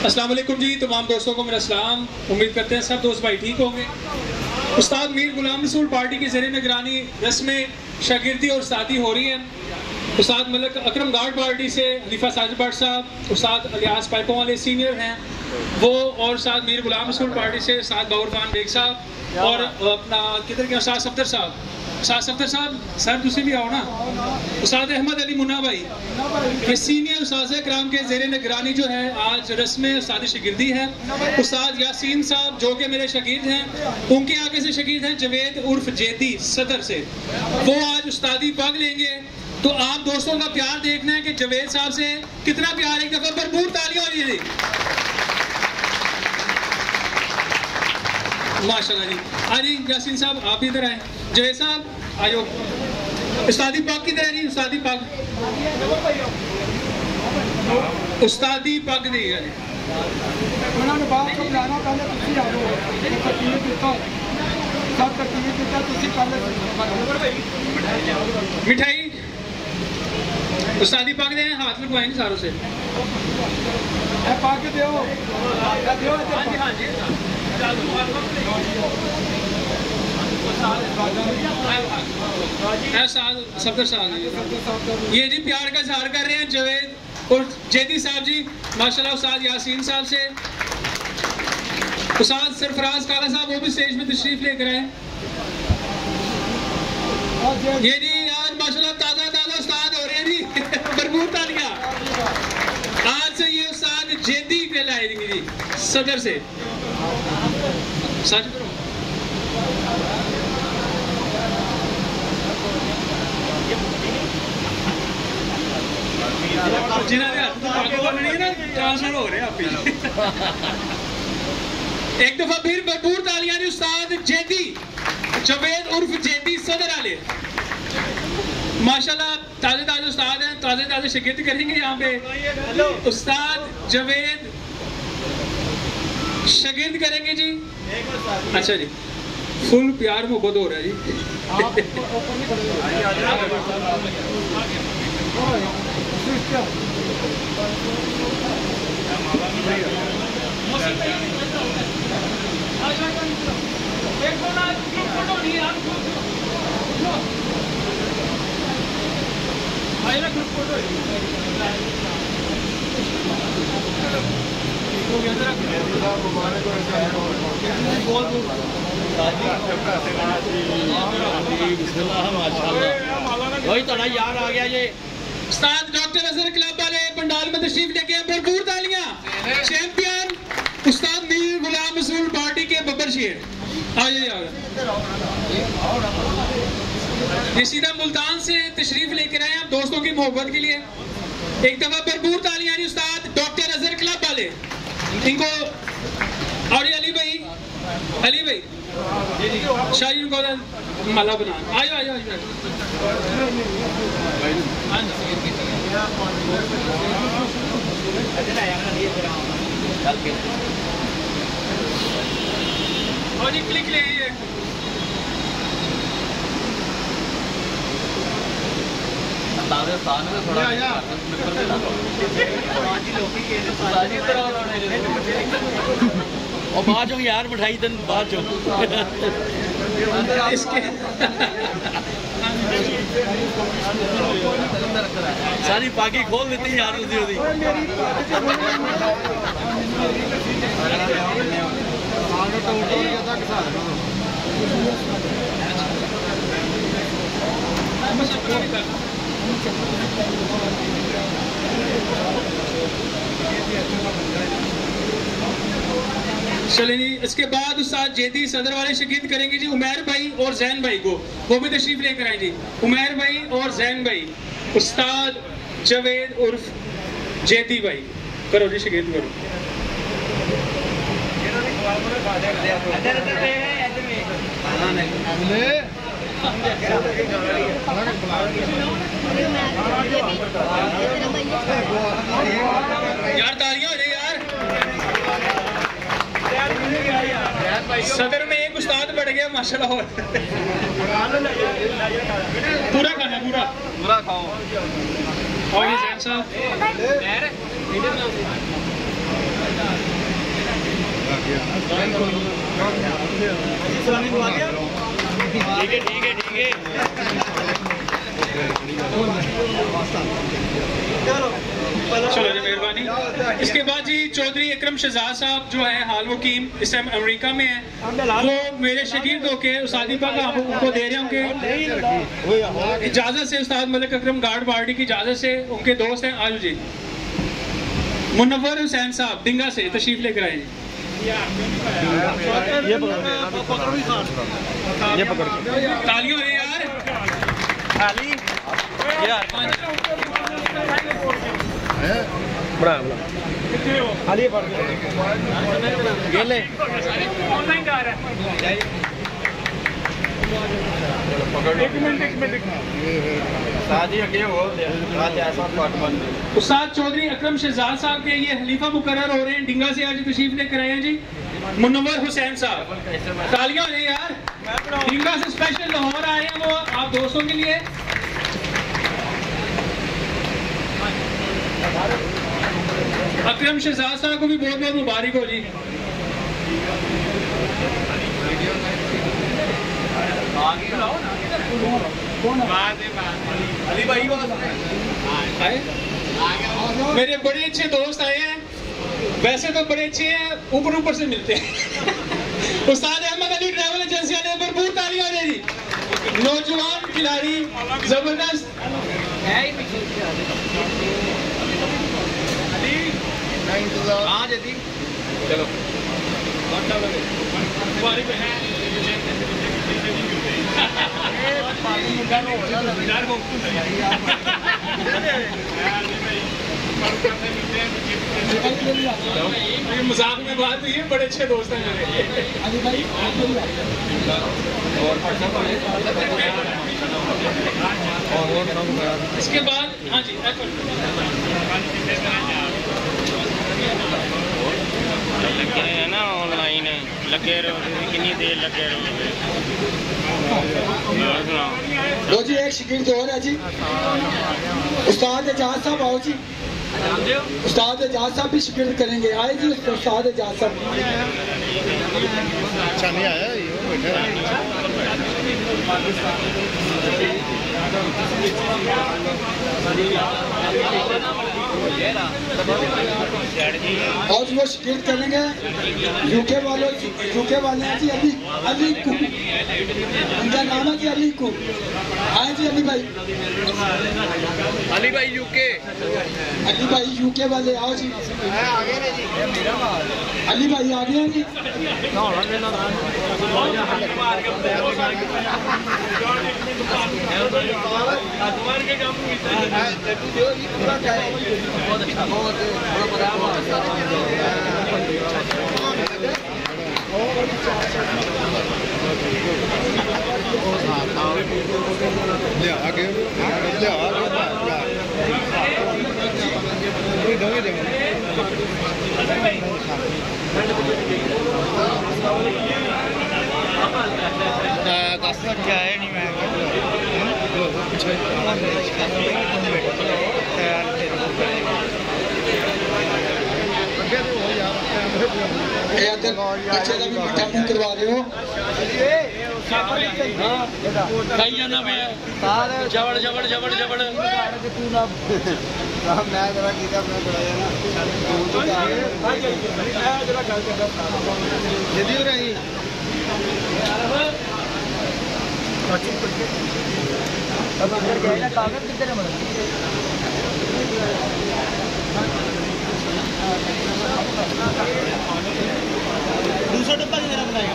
अस्सलाम वालेकुम जी, तमाम दोस्तों को मेरा सलाम। उम्मीद करते हैं सब दोस्त भाई ठीक होंगे। उस्ताद मीर गुलाम रसूल पार्टी की ज़ेरे निगरानी रस्में शागिर्दी और उस्तादी हो रही है। उस्ताद मलिक अकरम गार्ड पार्टी से हनीफा साजिद भट्ट साहब, उस्ताद अलियास पाइपों वाले सीनियर हैं वो, और उस्ताद मीर गुलाम रसूल पार्टी से उस्ताद बाबर खान बेग साहब, और अपना किधर के उस्ताद सफदर साहब। उस्ताद सफदर साहब सर तुसी भी आओ ना। उस्ताद अहमद अली मुन्ना भाई ये सीनियर उस्ताद कराम के ज़ेरे निगरानी जो है आज रस्म उस्ताद शागिर्दी है। उस्ताद यासीन साहब जो कि मेरे शागिर्द हैं, उनके आगे से शागिर्द हैं जवेद उर्फ जेदी सदर से, वो आज उस्तादी पग लेंगे। तो आप दोस्तों का प्यार देखना है कि जवेद साहब से कितना प्यार, एक दफा भरपूर तालियां हो रही है माशाल्लाह जी। जी यासीन साहब आप इधर आए, जवेद साहब आयो। उस्तादी पग किधर है जी? उस्तादी पग, उस्तादी पग दी है जी। मिठाई उस्तादी पग दे, हाथ लगवाएंगे सारों से। सफदर साहब ये जी प्यार का इजहार कर रहे हैं जवेद और जेदी साहब जी माशाल्लाह। उस्ताद यासीन साहब से उस्ताद सरफराज काला साहब वो भी स्टेज में तशरीफ लेकर आए। ये जी आज माशाल्लाह ताजा ताजा उस्ताद हो रहे हैं जी भरपूर तालियां। आज से ये उस्ताद जेदी कहलाएंगे जी सदर से। सच एक दफा फिर भरपूर तालियां उस्ताद जेदी जवेद उर्फ जेदी सदर आले माशाल्लाह। ताजे ताजे उस्ताद हैं, ताजे ताजे शागिर्द करेंगे यहाँ पे। उस्ताद जवेद शागिर्द करेंगे जी। अच्छा जी फुल प्यार मोहब्बत हो रहा है जी। वही तो यार आ गया ये उस्ताद डॉक्टर अजहर क्लब वाले पंडाल में तशरीफ लेके आए, भरपूर तालियां। चैंपियन उस्ताद मीर गुलाम रसूल पार्टी के बब्बर शेर ये सीधा मुल्तान से तशरीफ लेकर आए आप दोस्तों की मोहब्बत के लिए। एक दफा भरपूर तालियां जी उस्ताद डॉक्टर अजहर क्लब वाले इनको। और अली भाई शाही को माला बना आयो आयो आयो। और जी क्लिक ले और बाद में यार मिठाई दिन बाद जो इसके सारी पाकी खोल देती यार उसदी चले जी। इसके बाद उस्ताद जेदी सदर वाले शागिर्द करेंगे जी उमैर भाई और जैन भाई को, वो भी तशरीफ लेकर आए जी। उमैर भाई और जैन भाई, उस्ताद जवेद उर्फ जेदी भाई करो जी शागिर्द करो। यार तालियां हो जाए यार। सदर में एक उस्ताद बढ़ गया माशाल्लाह। पूरा खाना पूरा खाओ। और हुसैन साहब ठीक है चलो जी मेहरबानी। इसके बाद जी चौधरी इकरम शहजाद साहब जो है हाल वकीम इस टाइम अमेरिका में है, वो मेरे शकीर होके उस्तादी पाक उनको दे रहे होंगे इजाजत से। उस्ताद मलिक अकरम गार्ड पार्टी की इजाजत से उनके दोस्त हैं आजू जी मुनव्वर हुसैन साहब डिंगा से तशरीफ लेकर आए। ये पकड़ तालियों है यार। बड़ा खाली ये ले ऑनलाइन कर रहा है। एक मिनट उस्ताद चौधरी अकरम शहजाद साहब के ये खलीफा मुकर्रर हो रहे हैं डिंगा से, आज तशरीफ लेकर आए हैं जी मुनव्वर हुसैन साहब। तालियां हो यार, डिंगा से स्पेशल लाहौर आए हैं वो आप दोस्तों के लिए। अकरम शहजाद साहब को भी बहुत बहुत मुबारक हो जी। अली भाई मेरे बड़े अच्छे दोस्त आए हैं, वैसे तो बड़े अच्छे हैं, ऊपर ऊपर से मिलते हैं। उस्ताद अहमद अली ट्रैवल एजेंसियां ने भरपूर तालियां दे दी। नौजवान खिलाड़ी जबरदस्त चलो मजाक में बात हुई है, बड़े अच्छे दोस्त हैं मेरे। इसके बाद हाँ जी लगे हैं ना ऑनलाइन लगे रहो कितनी देर लगे रहो। लो जी एक शिगिर्द और है जी उस्ताद एजाज साहब। आओ जी उस्ताद एजाज साहब भी शिगिर्द करेंगे। आए जी उस्ताद एजाज साहब। अच्छा नहीं आया ये और वो शिगिर्द करेंगे यूके वाले हैं जी अली को, उनका नाम है जी अली को। आए जी अली भाई यूके वाले। आओ जी अली भाई आ गए हैं जी। क्या है नहीं मैं करवा रहे हो जबड़ जबड़ जबड़ जबड़ कागज कितने दूसरा डब्बा कितना बनाएगा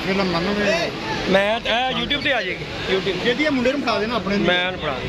फिल्म मन में मैं YouTube ਤੇ ਆ ਜਾਏਗੀ YouTube ਜਿਹਦੀ ਮੁੰਡੇ ਨੂੰ ਫੜਾ ਦੇਣਾ ਆਪਣੇ ਮੈਂ ਫੜਾ ਦੇ